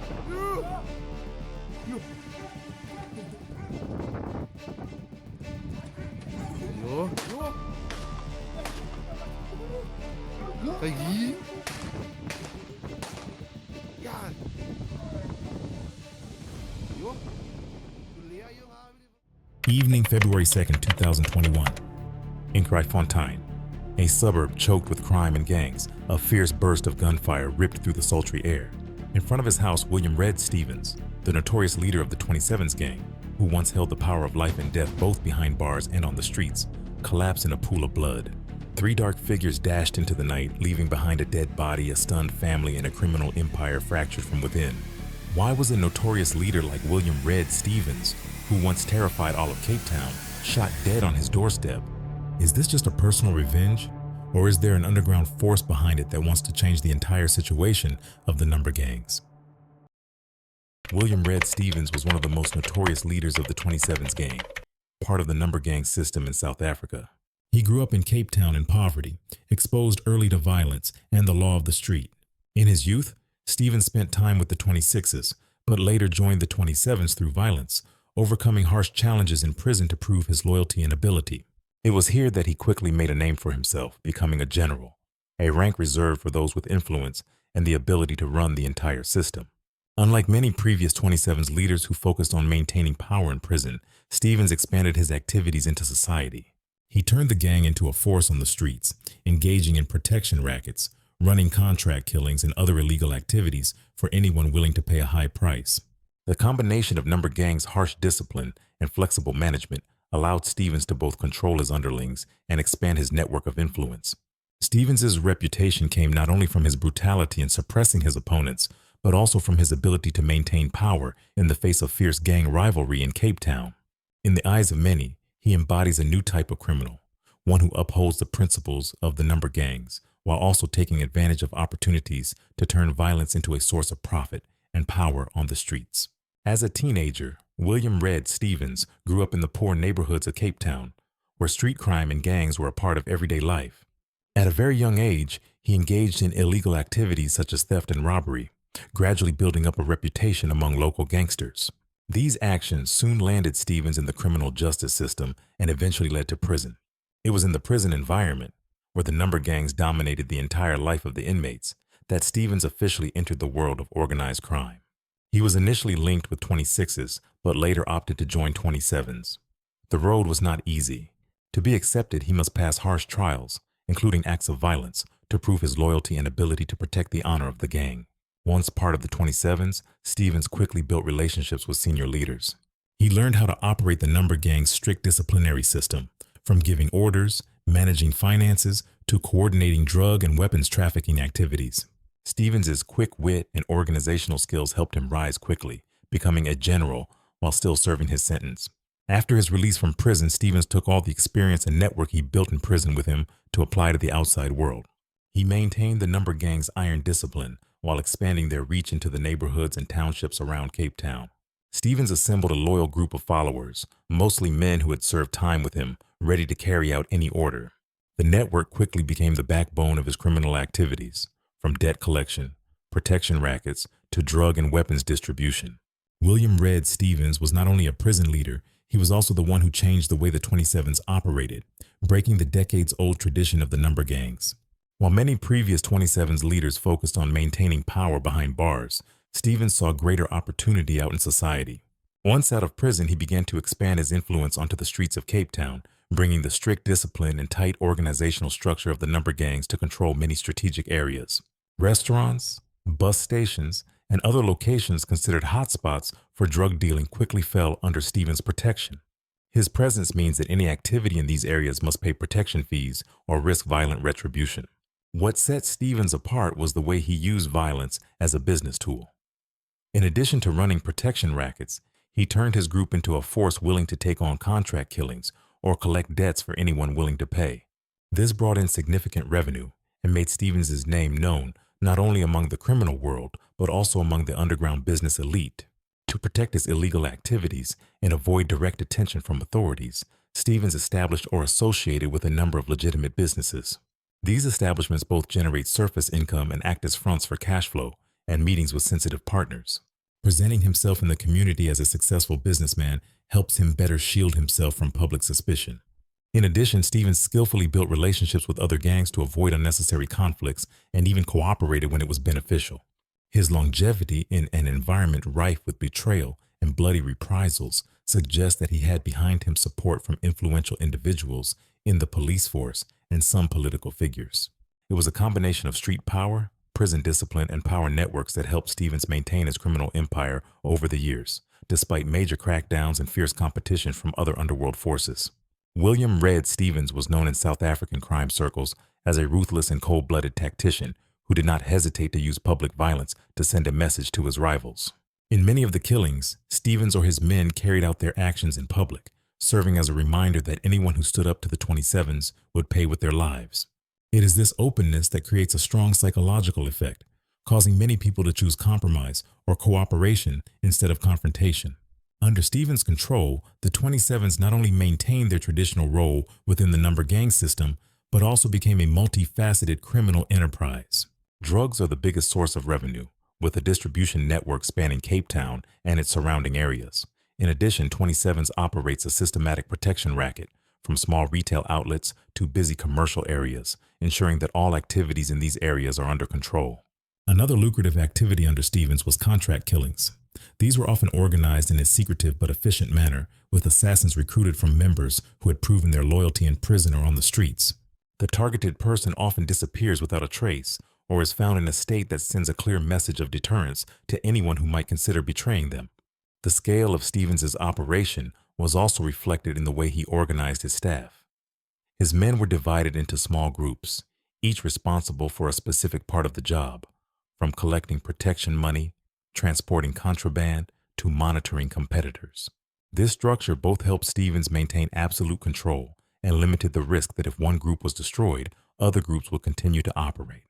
Yo. Lagi. Yan. Yo. Evening, February 2nd, 2021. In Fontaine, a suburb choked with crime and gangs, a fierce burst of gunfire ripped through the sultry air. In front of his house, William "Red" Stevens, the notorious leader of the 27s gang, who once held the power of life and death both behind bars and on the streets, collapsed in a pool of blood. Three dark figures dashed into the night, leaving behind a dead body, a stunned family, and a criminal empire fractured from within. Why was a notorious leader like William "Red" Stevens, who once terrified all of Capetown, shot dead on his doorstep? Is this just a personal revenge? Or is there an underground force behind it that wants to change the entire situation of the number gangs? William "Red" Stevens was one of the most notorious leaders of the 27s gang, part of the number gang system in South Africa. He grew up in Capetown in poverty, exposed early to violence and the law of the street. In his youth, Stevens spent time with the 26s, but later joined the 27s through violence, overcoming harsh challenges in prison to prove his loyalty and ability. It was here that he quickly made a name for himself, becoming a general, a rank reserved for those with influence and the ability to run the entire system. Unlike many previous 27s leaders who focused on maintaining power in prison, Stevens expanded his activities into society. He turned the gang into a force on the streets, engaging in protection rackets, running contract killings and other illegal activities for anyone willing to pay a high price. The combination of number gangs' harsh discipline and flexible management allowed Stevens to both control his underlings and expand his network of influence. Stevens's reputation came not only from his brutality in suppressing his opponents, but also from his ability to maintain power in the face of fierce gang rivalry in Capetown. In the eyes of many, he embodies a new type of criminal, one who upholds the principles of the number gangs, while also taking advantage of opportunities to turn violence into a source of profit and power on the streets. As a teenager, William "Red" Stevens grew up in the poor neighborhoods of Capetown, where street crime and gangs were a part of everyday life. At a very young age, he engaged in illegal activities such as theft and robbery, gradually building up a reputation among local gangsters. These actions soon landed Stevens in the criminal justice system and eventually led to prison. It was in the prison environment, where the number gangs dominated the entire life of the inmates, that Stevens officially entered the world of organized crime. He was initially linked with 26s, but later opted to join 27s. The road was not easy. To be accepted, he must pass harsh trials, including acts of violence, to prove his loyalty and ability to protect the honor of the gang. Once part of the 27s, Stevens quickly built relationships with senior leaders. He learned how to operate the number gang's strict disciplinary system, from giving orders, managing finances, to coordinating drug and weapons trafficking activities. Stevens's quick wit and organizational skills helped him rise quickly, becoming a general while still serving his sentence. After his release from prison, Stevens took all the experience and network he built in prison with him to apply to the outside world. He maintained the number gang's iron discipline while expanding their reach into the neighborhoods and townships around Capetown. Stevens assembled a loyal group of followers, mostly men who had served time with him, ready to carry out any order. The network quickly became the backbone of his criminal activities, from debt collection, protection rackets, to drug and weapons distribution. William "Red" Stevens was not only a prison leader, he was also the one who changed the way the 27s operated, breaking the decades-old tradition of the number gangs. While many previous 27s leaders focused on maintaining power behind bars, Stevens saw greater opportunity out in society. Once out of prison, he began to expand his influence onto the streets of Capetown, bringing the strict discipline and tight organizational structure of the number gangs to control many strategic areas. Restaurants, bus stations, and other locations considered hotspots for drug dealing quickly fell under Stevens' protection. His presence means that any activity in these areas must pay protection fees or risk violent retribution. What set Stevens apart was the way he used violence as a business tool. In addition to running protection rackets, he turned his group into a force willing to take on contract killings or collect debts for anyone willing to pay. This brought in significant revenue and made Stevens' name known not only among the criminal world, but also among the underground business elite. To protect his illegal activities and avoid direct attention from authorities, Stevens established or associated with a number of legitimate businesses. These establishments both generate surface income and act as fronts for cash flow and meetings with sensitive partners. Presenting himself in the community as a successful businessman helps him better shield himself from public suspicion. In addition, Stevens skillfully built relationships with other gangs to avoid unnecessary conflicts and even cooperated when it was beneficial. His longevity in an environment rife with betrayal and bloody reprisals suggests that he had behind him support from influential individuals in the police force and some political figures. It was a combination of street power, prison discipline, and power networks that helped Stevens maintain his criminal empire over the years, despite major crackdowns and fierce competition from other underworld forces. William "Red" Stevens was known in South African crime circles as a ruthless and cold-blooded tactician who did not hesitate to use public violence to send a message to his rivals. In many of the killings, Stevens or his men carried out their actions in public, serving as a reminder that anyone who stood up to the 27s would pay with their lives. It is this openness that creates a strong psychological effect, causing many people to choose compromise or cooperation instead of confrontation. Under Stevens' control, the 27s not only maintained their traditional role within the number gang system, but also became a multifaceted criminal enterprise. Drugs are the biggest source of revenue, with a distribution network spanning Capetown and its surrounding areas. In addition, 27s operates a systematic protection racket, from small retail outlets to busy commercial areas, ensuring that all activities in these areas are under control. Another lucrative activity under Stevens was contract killings. These were often organized in a secretive but efficient manner, with assassins recruited from members who had proven their loyalty in prison or on the streets. The targeted person often disappears without a trace, or is found in a state that sends a clear message of deterrence to anyone who might consider betraying them. The scale of Stevens' operation was also reflected in the way he organized his staff. His men were divided into small groups, each responsible for a specific part of the job, from collecting protection money, transporting contraband, to monitoring competitors. This structure both helped Stevens maintain absolute control and limited the risk that if one group was destroyed, other groups would continue to operate.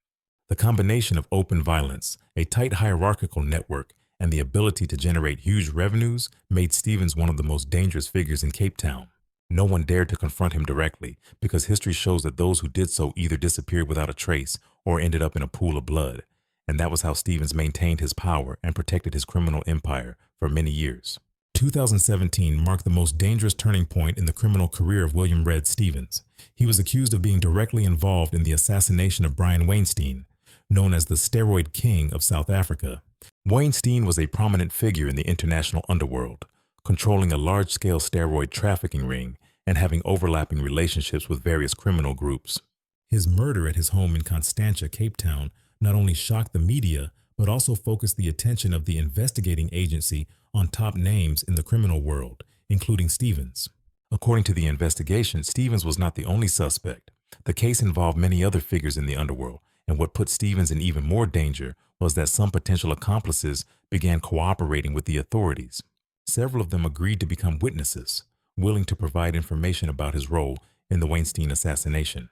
The combination of open violence, a tight hierarchical network, and the ability to generate huge revenues made Stevens one of the most dangerous figures in Capetown. No one dared to confront him directly because history shows that those who did so either disappeared without a trace or ended up in a pool of blood. And that was how Stevens maintained his power and protected his criminal empire for many years. 2017 marked the most dangerous turning point in the criminal career of William "Red" Stevens. He was accused of being directly involved in the assassination of Brian Weinstein, known as the steroid king of South Africa. Weinstein was a prominent figure in the international underworld, controlling a large-scale steroid trafficking ring and having overlapping relationships with various criminal groups. His murder at his home in Constantia, Capetown, not only shocked the media, but also focused the attention of the investigating agency on top names in the criminal world, including Stevens. According to the investigation, Stevens was not the only suspect. The case involved many other figures in the underworld, and what put Stevens in even more danger was that some potential accomplices began cooperating with the authorities. Several of them agreed to become witnesses, willing to provide information about his role in the Weinstein assassination.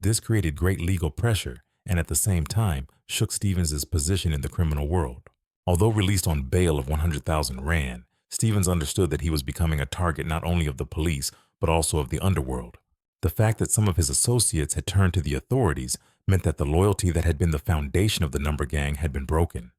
This created great legal pressure and at the same time shook Stevens' position in the criminal world. Although released on bail of 100,000 rand, Stevens understood that he was becoming a target not only of the police but also of the underworld. The fact that some of his associates had turned to the authorities meant that the loyalty that had been the foundation of the number gang had been broken.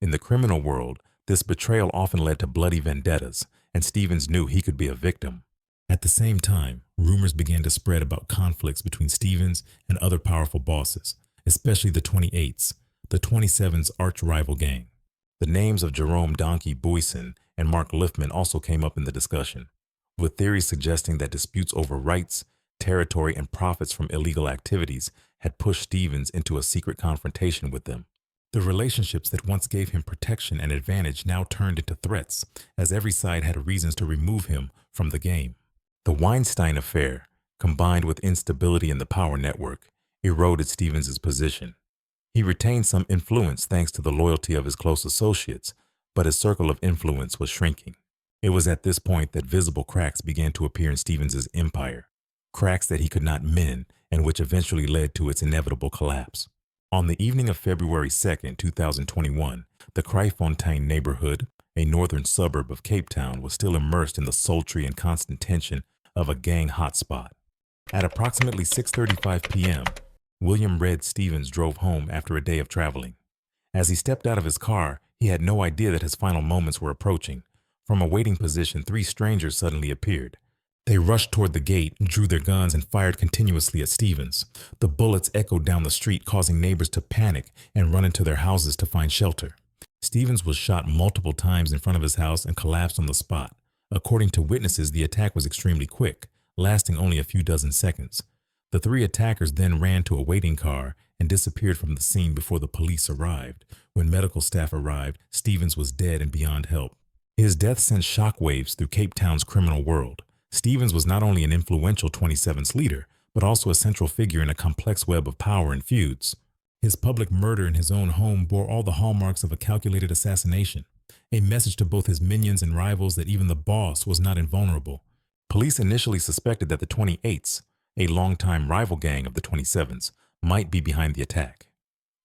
In the criminal world, this betrayal often led to bloody vendettas, and Stevens knew he could be a victim. At the same time, rumors began to spread about conflicts between Stevens and other powerful bosses, especially the 28s, the 27's arch-rival gang. The names of Jerome "Donkey" Boyson and Mark Liftman also came up in the discussion, with theories suggesting that disputes over rights, territory, and profits from illegal activities had pushed Stevens into a secret confrontation with them. The relationships that once gave him protection and advantage now turned into threats, as every side had reasons to remove him from the game. The Weinstein affair, combined with instability in the power network, eroded Stevens' position. He retained some influence thanks to the loyalty of his close associates, but his circle of influence was shrinking. It was at this point that visible cracks began to appear in Stevens' empire, cracks that he could not mend and which eventually led to its inevitable collapse. On the evening of February 2, 2021, the Kraaifontein neighborhood, a northern suburb of Capetown, was still immersed in the sultry and constant tension of a gang hotspot. At approximately 6:35 p.m., William "Red" Stevens drove home after a day of traveling. As he stepped out of his car, he had no idea that his final moments were approaching. From a waiting position, three strangers suddenly appeared. They rushed toward the gate, drew their guns, and fired continuously at Stevens. The bullets echoed down the street, causing neighbors to panic and run into their houses to find shelter. Stevens was shot multiple times in front of his house and collapsed on the spot. According to witnesses, the attack was extremely quick, lasting only a few dozen seconds. The three attackers then ran to a waiting car and disappeared from the scene before the police arrived. When medical staff arrived, Stevens was dead and beyond help. His death sent shockwaves through Capetown's criminal world. Stevens was not only an influential 27th leader, but also a central figure in a complex web of power and feuds. His public murder in his own home bore all the hallmarks of a calculated assassination, a message to both his minions and rivals that even the boss was not invulnerable. Police initially suspected that the 28s, a longtime rival gang of the 27s, might be behind the attack.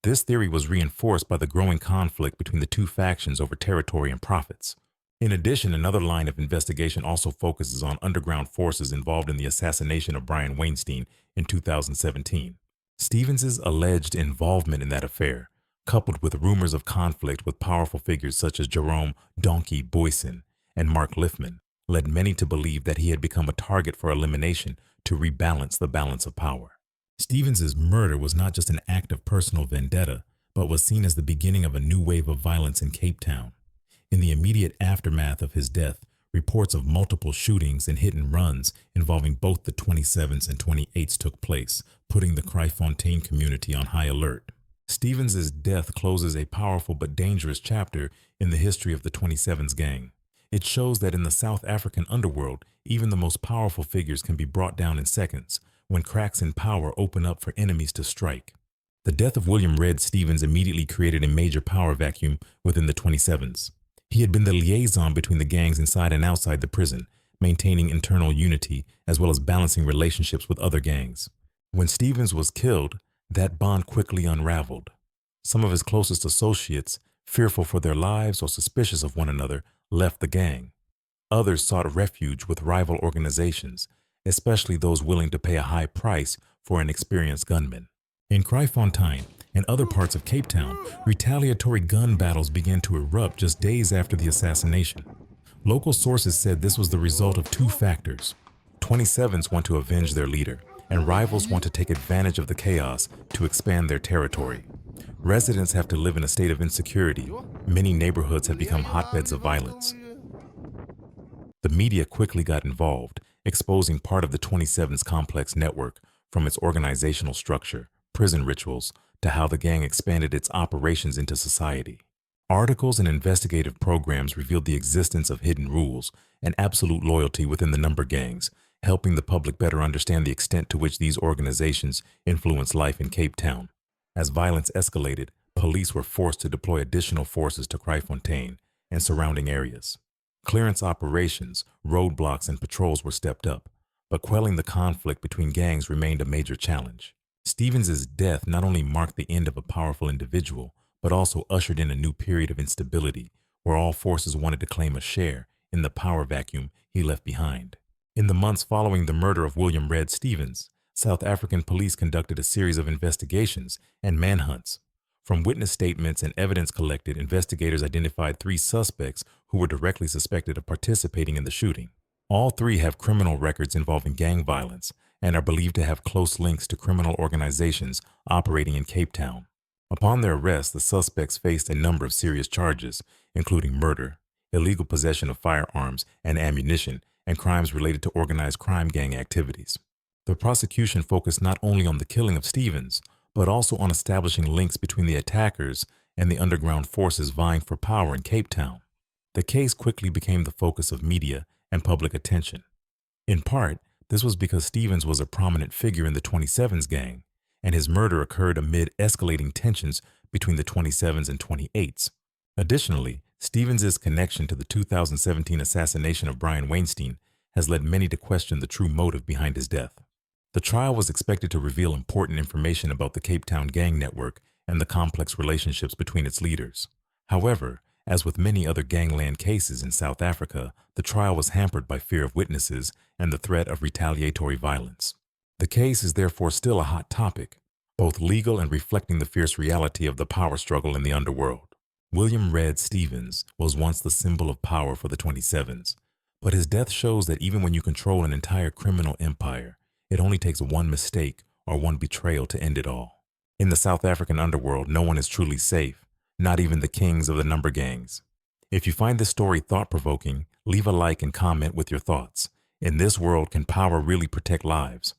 This theory was reinforced by the growing conflict between the two factions over territory and profits. In addition, another line of investigation also focuses on underground forces involved in the assassination of Brian Weinstein in 2017. Stevens's alleged involvement in that affair, coupled with rumors of conflict with powerful figures such as Jerome "Donkey" Boyson and Mark Liffman, led many to believe that he had become a target for elimination to rebalance the balance of power. Stevens's murder was not just an act of personal vendetta, but was seen as the beginning of a new wave of violence in Capetown. In the immediate aftermath of his death, reports of multiple shootings and hit-and-runs involving both the 27s and 28s took place, putting the Kryfontaine community on high alert. Stevens's death closes a powerful but dangerous chapter in the history of the 27s gang. It shows that in the South African underworld, even the most powerful figures can be brought down in seconds, when cracks in power open up for enemies to strike. The death of William "Red" Stevens immediately created a major power vacuum within the 27s. He had been the liaison between the gangs inside and outside the prison, maintaining internal unity as well as balancing relationships with other gangs. When Stevens was killed, that bond quickly unraveled. Some of his closest associates, fearful for their lives or suspicious of one another, left the gang. Others sought refuge with rival organizations, especially those willing to pay a high price for an experienced gunman. In Kryfontaine and other parts of Capetown, retaliatory gun battles began to erupt just days after the assassination. Local sources said this was the result of two factors. 27s want to avenge their leader, and rivals want to take advantage of the chaos to expand their territory. Residents have to live in a state of insecurity. Many neighborhoods have become hotbeds of violence. The media quickly got involved, exposing part of the 27's complex network, from its organizational structure, prison rituals, to how the gang expanded its operations into society. Articles and investigative programs revealed the existence of hidden rules and absolute loyalty within the number gangs, helping the public better understand the extent to which these organizations influence life in Capetown. As violence escalated, police were forced to deploy additional forces to Kryfontaine and surrounding areas. Clearance operations, roadblocks, and patrols were stepped up, but quelling the conflict between gangs remained a major challenge. Stevens's death not only marked the end of a powerful individual, but also ushered in a new period of instability, where all forces wanted to claim a share in the power vacuum he left behind. In the months following the murder of William "Red" Stevens, South African police conducted a series of investigations and manhunts. From witness statements and evidence collected, investigators identified 3 suspects who were directly suspected of participating in the shooting. All 3 have criminal records involving gang violence and are believed to have close links to criminal organizations operating in Capetown. Upon their arrest, the suspects faced a number of serious charges, including murder, illegal possession of firearms and ammunition, and crimes related to organized crime gang activities. The prosecution focused not only on the killing of Stevens, but also on establishing links between the attackers and the underground forces vying for power in Capetown. The case quickly became the focus of media and public attention. In part, this was because Stevens was a prominent figure in the 27's gang, and his murder occurred amid escalating tensions between the 27s and 28s. Additionally, Stevens's connection to the 2017 assassination of Brian Weinstein has led many to question the true motive behind his death. The trial was expected to reveal important information about the Capetown gang network and the complex relationships between its leaders. However, as with many other gangland cases in South Africa, the trial was hampered by fear of witnesses and the threat of retaliatory violence. The case is therefore still a hot topic. both legal and reflecting the fierce reality of the power struggle in the underworld. William Red Stevens was once the symbol of power for the 27s, but his death shows that even when you control an entire criminal empire, it only takes one mistake or one betrayal to end it all. In the South African underworld, no one is truly safe, not even the kings of the number gangs. If you find this story thought-provoking, leave a like and comment with your thoughts. In this world, can power really protect lives?